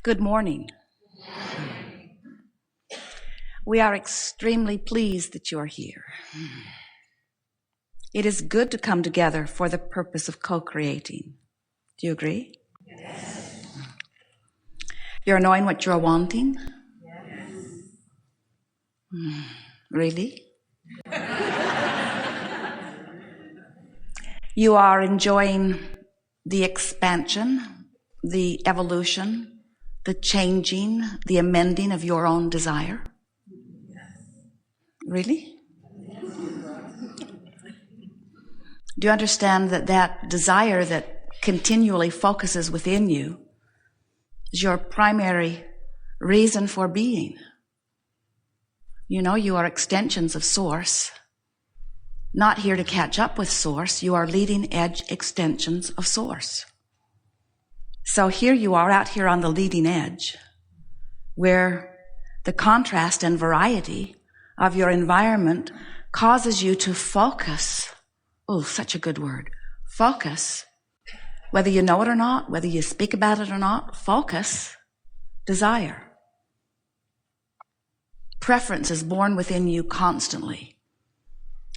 Good morning. We are extremely pleased that you're here. It is good to come together for the purpose of co-creating. Do you agree? Yes. You're knowing what you're wanting? Yes. Really? You are enjoying the expansion, the evolution, the changing, the amending of your own desire? Really? Do you understand that that desire that continually focuses within you is your primary reason for being? You know, you are extensions of Source, not here to catch up with Source. You are leading edge extensions of Source. So here you are out here on the leading edge, where the contrast and variety of your environment causes you to focus. Oh, such a good word. Focus. Whether you know it or not, whether you speak about it or not, focus, desire. Preference is born within you constantly.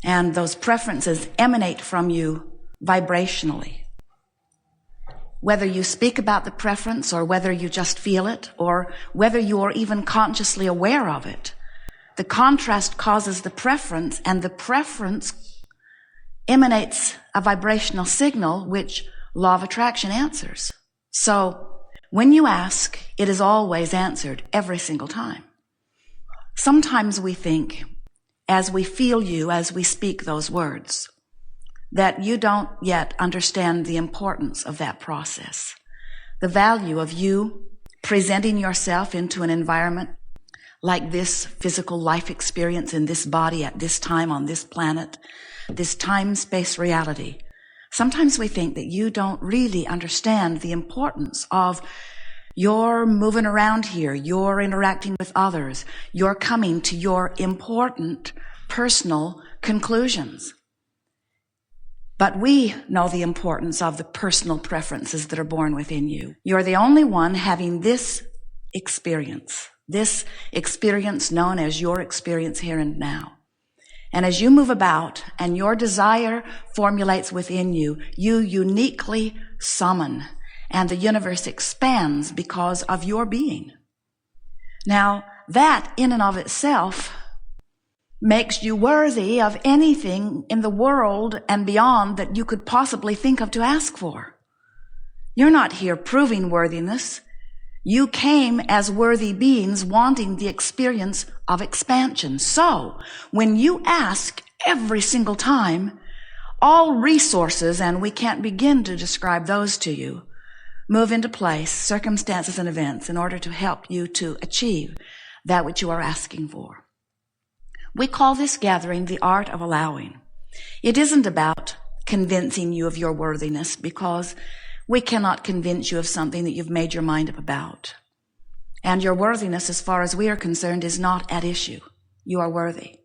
And those preferences emanate from you vibrationally. Whether you speak about the preference or whether you just feel it or whether you are even consciously aware of it, the contrast causes the preference, and the preference emanates a vibrational signal which law of attraction answers. So when you ask, it is always answered every single time. Sometimes we think, as we feel you, as we speak those words, that you don't yet understand the importance of that process, the value of you presenting yourself into an environment like this physical life experience in this body at this time on this planet, this time-space reality. Sometimes we think that you don't really understand the importance of your moving around here, your interacting with others, your coming to your important personal conclusions. But we know the importance of the personal preferences that are born within you. You're the only one having this experience known as your experience here and now. And as you move about and your desire formulates within you, you uniquely summon, and the universe expands because of your being. Now, that in and of itself makes you worthy of anything in the world and beyond that you could possibly think of to ask for. You're not here proving worthiness. You came as worthy beings wanting the experience of expansion. So, when you ask every single time, all resources, and we can't begin to describe those to you, move into place, circumstances and events, in order to help you to achieve that which you are asking for. We call this gathering the art of allowing. It isn't about convincing you of your worthiness, because we cannot convince you of something that you've made your mind up about. And your worthiness, as far as we are concerned, is not at issue. You are worthy.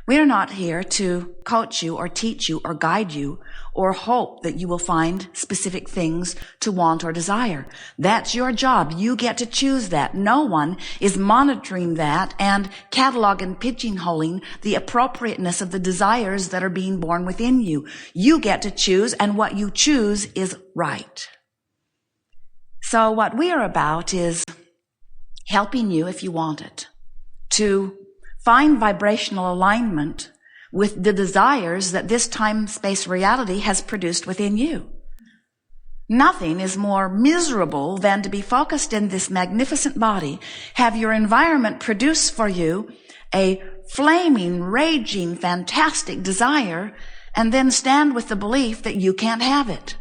We are not here to coach you or teach you or guide you or hope that you will find specific things to want or desire. That's your job. You get to choose that. No one is monitoring that and cataloging and pigeonholing the appropriateness of the desires that are being born within you. You get to choose, and what you choose is right. So what we are about is helping you, if you want it, to find vibrational alignment with the desires that this time-space reality has produced within you. Nothing is more miserable than to be focused in this magnificent body, have your environment produce for you a flaming, raging, fantastic desire, and then stand with the belief that you can't have it.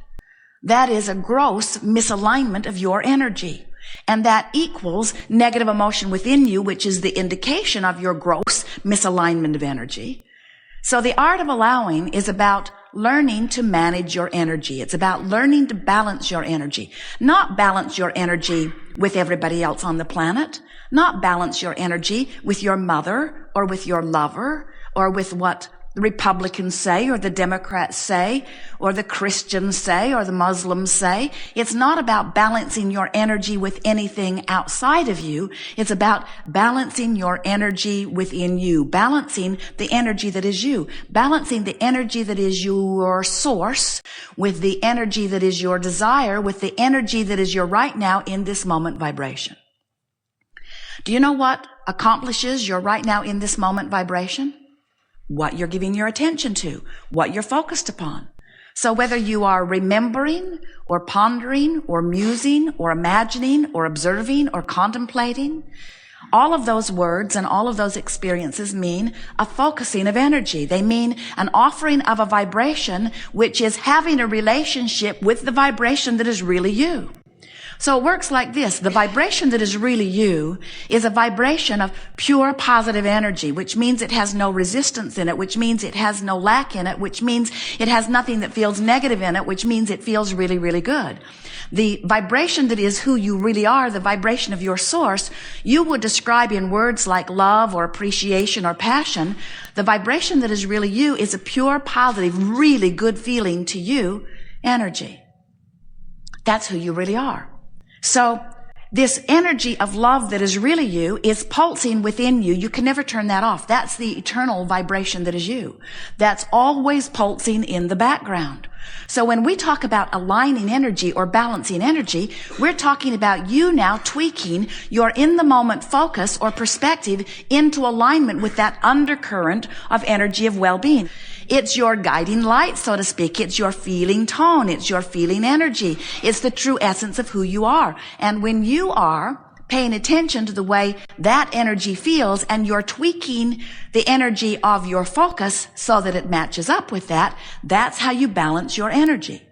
That is a gross misalignment of your energy. And that equals negative emotion within you, which is the indication of your gross misalignment of energy. So the art of allowing is about learning to manage your energy. It's about learning to balance your energy. Not balance your energy with everybody else on the planet. Not balance your energy with your mother or with your lover or with what the Republicans say, or the Democrats say, or the Christians say, or the Muslims say. It's not about balancing your energy with anything outside of you. It's about balancing your energy within you, balancing the energy that is you, balancing the energy that is your source with the energy that is your desire, with the energy that is your right now in this moment vibration. Do you know what accomplishes your right now in this moment vibration? What you're giving your attention to, what you're focused upon. So whether you are remembering or pondering or musing or imagining or observing or contemplating, all of those words and all of those experiences mean a focusing of energy. They mean an offering of a vibration, which is having a relationship with the vibration that is really you. So it works like this. The vibration that is really you is a vibration of pure positive energy, which means it has no resistance in it, which means it has no lack in it, which means it has nothing that feels negative in it, which means it feels really, really good. The vibration that is who you really are, the vibration of your source, you would describe in words like love or appreciation or passion. The vibration that is really you is a pure, positive, really good feeling to you energy. That's who you really are. So this energy of love that is really you is pulsing within you. You can never turn that off. That's the eternal vibration that is you. That's always pulsing in the background. So when we talk about aligning energy or balancing energy, we're talking about you now tweaking your in-the-moment focus or perspective into alignment with that undercurrent of energy of well-being. It's your guiding light, so to speak. It's your feeling tone. It's your feeling energy. It's the true essence of who you are. And when you are paying attention to the way that energy feels and you're tweaking the energy of your focus so that it matches up with that, that's how you balance your energy.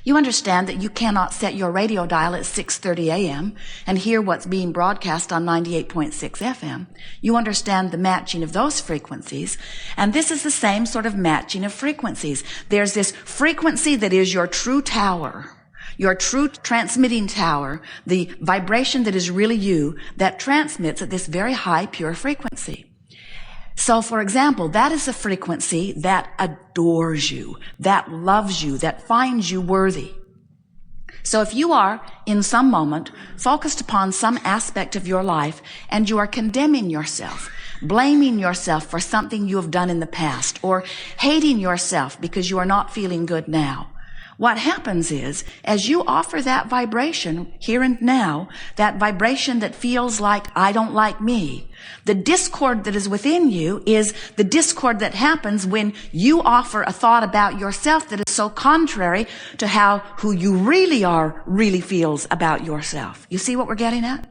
You understand that you cannot set your radio dial at 6:30 a.m. and hear what's being broadcast on 98.6 FM. You understand the matching of those frequencies, and this is the same sort of matching of frequencies. There's this frequency that is your true tower, your true transmitting tower, the vibration that is really you, that transmits at this very high, pure frequency. So, for example, that is a frequency that adores you, that loves you, that finds you worthy. So if you are, in some moment, focused upon some aspect of your life and you are condemning yourself, blaming yourself for something you have done in the past, or hating yourself because you are not feeling good now, what happens is, as you offer that vibration here and now, that vibration that feels like, I don't like me, the discord that is within you is the discord that happens when you offer a thought about yourself that is so contrary to how who you really are really feels about yourself. You see what we're getting at?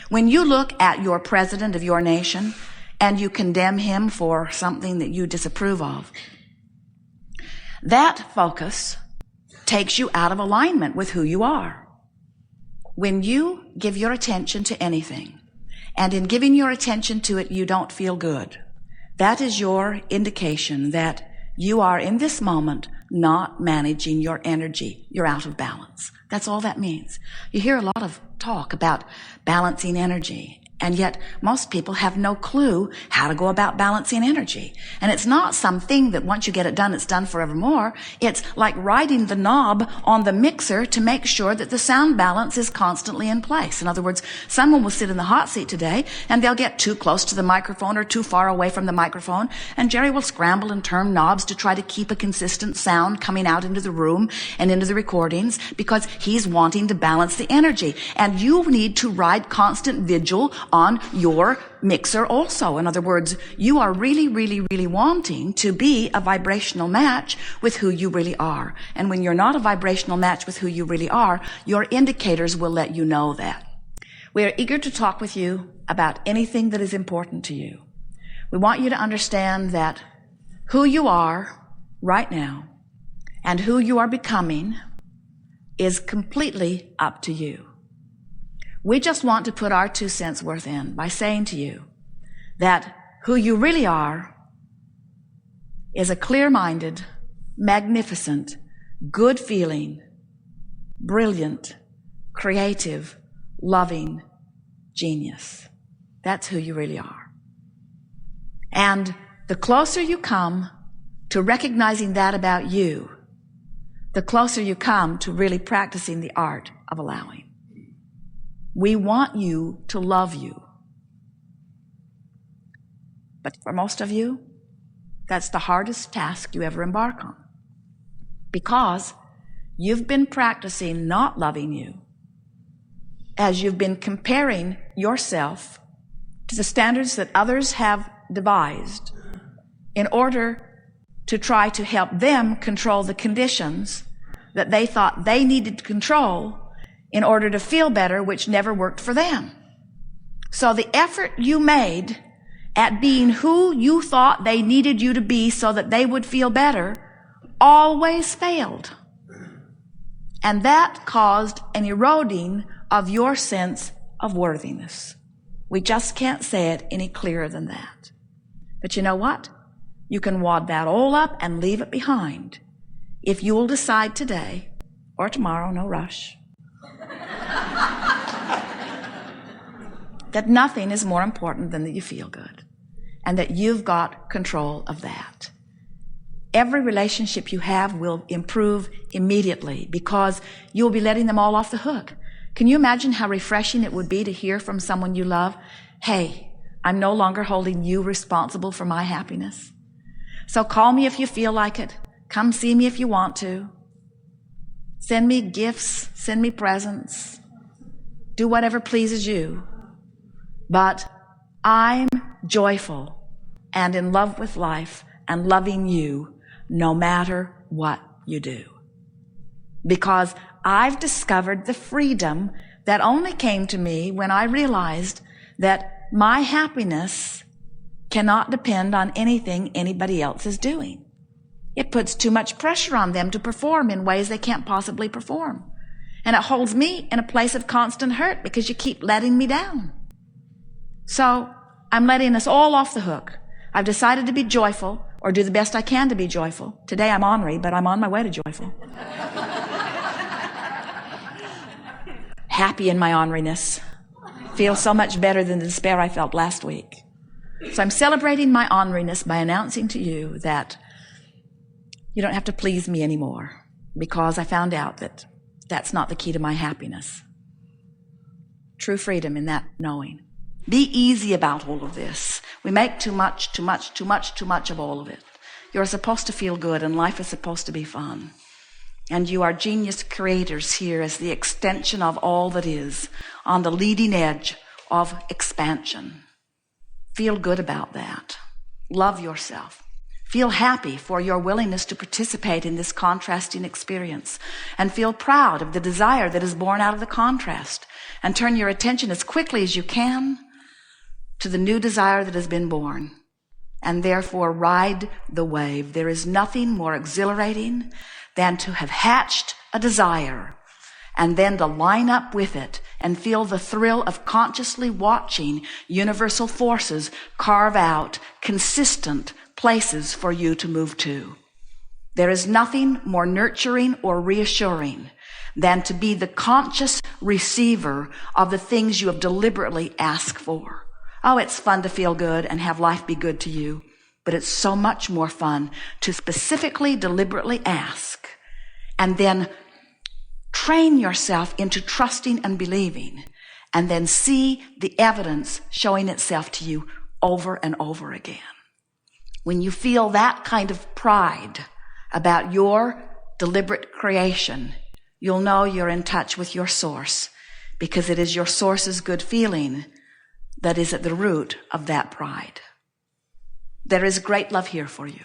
When you look at your president of your nation and you condemn him for something that you disapprove of, that focus takes you out of alignment with who you are. When you give your attention to anything, and in giving your attention to it, you don't feel good, that is your indication that you are, in this moment, not managing your energy. You're out of balance. That's all that means. You hear a lot of talk about balancing energy, and yet most people have no clue how to go about balancing energy. And it's not something that once you get it done, it's done forevermore. It's like riding the knob on the mixer to make sure that the sound balance is constantly in place. In other words, someone will sit in the hot seat today and they'll get too close to the microphone or too far away from the microphone, and Jerry will scramble and turn knobs to try to keep a consistent sound coming out into the room and into the recordings because he's wanting to balance the energy. And you need to ride constant vigil on your mixer also. In other words, you are really, really, really wanting to be a vibrational match with who you really are. And when you're not a vibrational match with who you really are, your indicators will let you know that. We are eager to talk with you about anything that is important to you. We want you to understand that who you are right now and who you are becoming is completely up to you. We just want to put our 2 cents worth in by saying to you that who you really are is a clear-minded, magnificent, good-feeling, brilliant, creative, loving genius. That's who you really are. And The closer you come to recognizing that about you, the closer you come to really practicing the art of allowing. We want you to love you. But for most of you, that's the hardest task you ever embark on, because you've been practicing not loving you as you've been comparing yourself to the standards that others have devised in order to try to help them control the conditions that they thought they needed to control in order to feel better, which never worked for them. So the effort you made at being who you thought they needed you to be so that they would feel better always failed. And that caused an eroding of your sense of worthiness. We just can't say it any clearer than that. But you know what? You can wad that all up and leave it behind if you will decide today or tomorrow, no rush, that nothing is more important than that you feel good and that you've got control of that. Every relationship you have will improve immediately because you'll be letting them all off the hook. Can you imagine how refreshing it would be to hear from someone you love, hey, I'm no longer holding you responsible for my happiness. So call me if you feel like it. Come see me if you want to. Send me gifts, send me presents. Do whatever pleases you. But I'm joyful and in love with life and loving you no matter what you do. Because I've discovered the freedom that only came to me when I realized that my happiness cannot depend on anything anybody else is doing. It puts too much pressure on them to perform in ways they can't possibly perform. And it holds me in a place of constant hurt because you keep letting me down. So I'm letting us all off the hook. I've decided to be joyful or do the best I can to be joyful. Today I'm ornery, but I'm on my way to joyful. Happy in my orneriness. Feel so much better than the despair I felt last week. So I'm celebrating my orneriness by announcing to you that you don't have to please me anymore, because I found out that that's not the key to my happiness. True freedom in that knowing. Be easy about all of this. We make too much of all of it. You're supposed to feel good and life is supposed to be fun. And you are genius creators here as the extension of all that is on the leading edge of expansion. Feel good about that. Love yourself. Feel happy for your willingness to participate in this contrasting experience, and feel proud of the desire that is born out of the contrast, and turn your attention as quickly as you can to the new desire that has been born, and therefore ride the wave. There is nothing more exhilarating than to have hatched a desire and then to line up with it and feel the thrill of consciously watching universal forces carve out consistent places for you to move to. There is nothing more nurturing or reassuring than to be the conscious receiver of the things you have deliberately asked for. Oh, it's fun to feel good and have life be good to you, but it's so much more fun to specifically, deliberately ask and then train yourself into trusting and believing, and then see the evidence showing itself to you over and over again. When you feel that kind of pride about your deliberate creation, you'll know you're in touch with your source, because it is your source's good feeling that is at the root of that pride. There is great love here for you.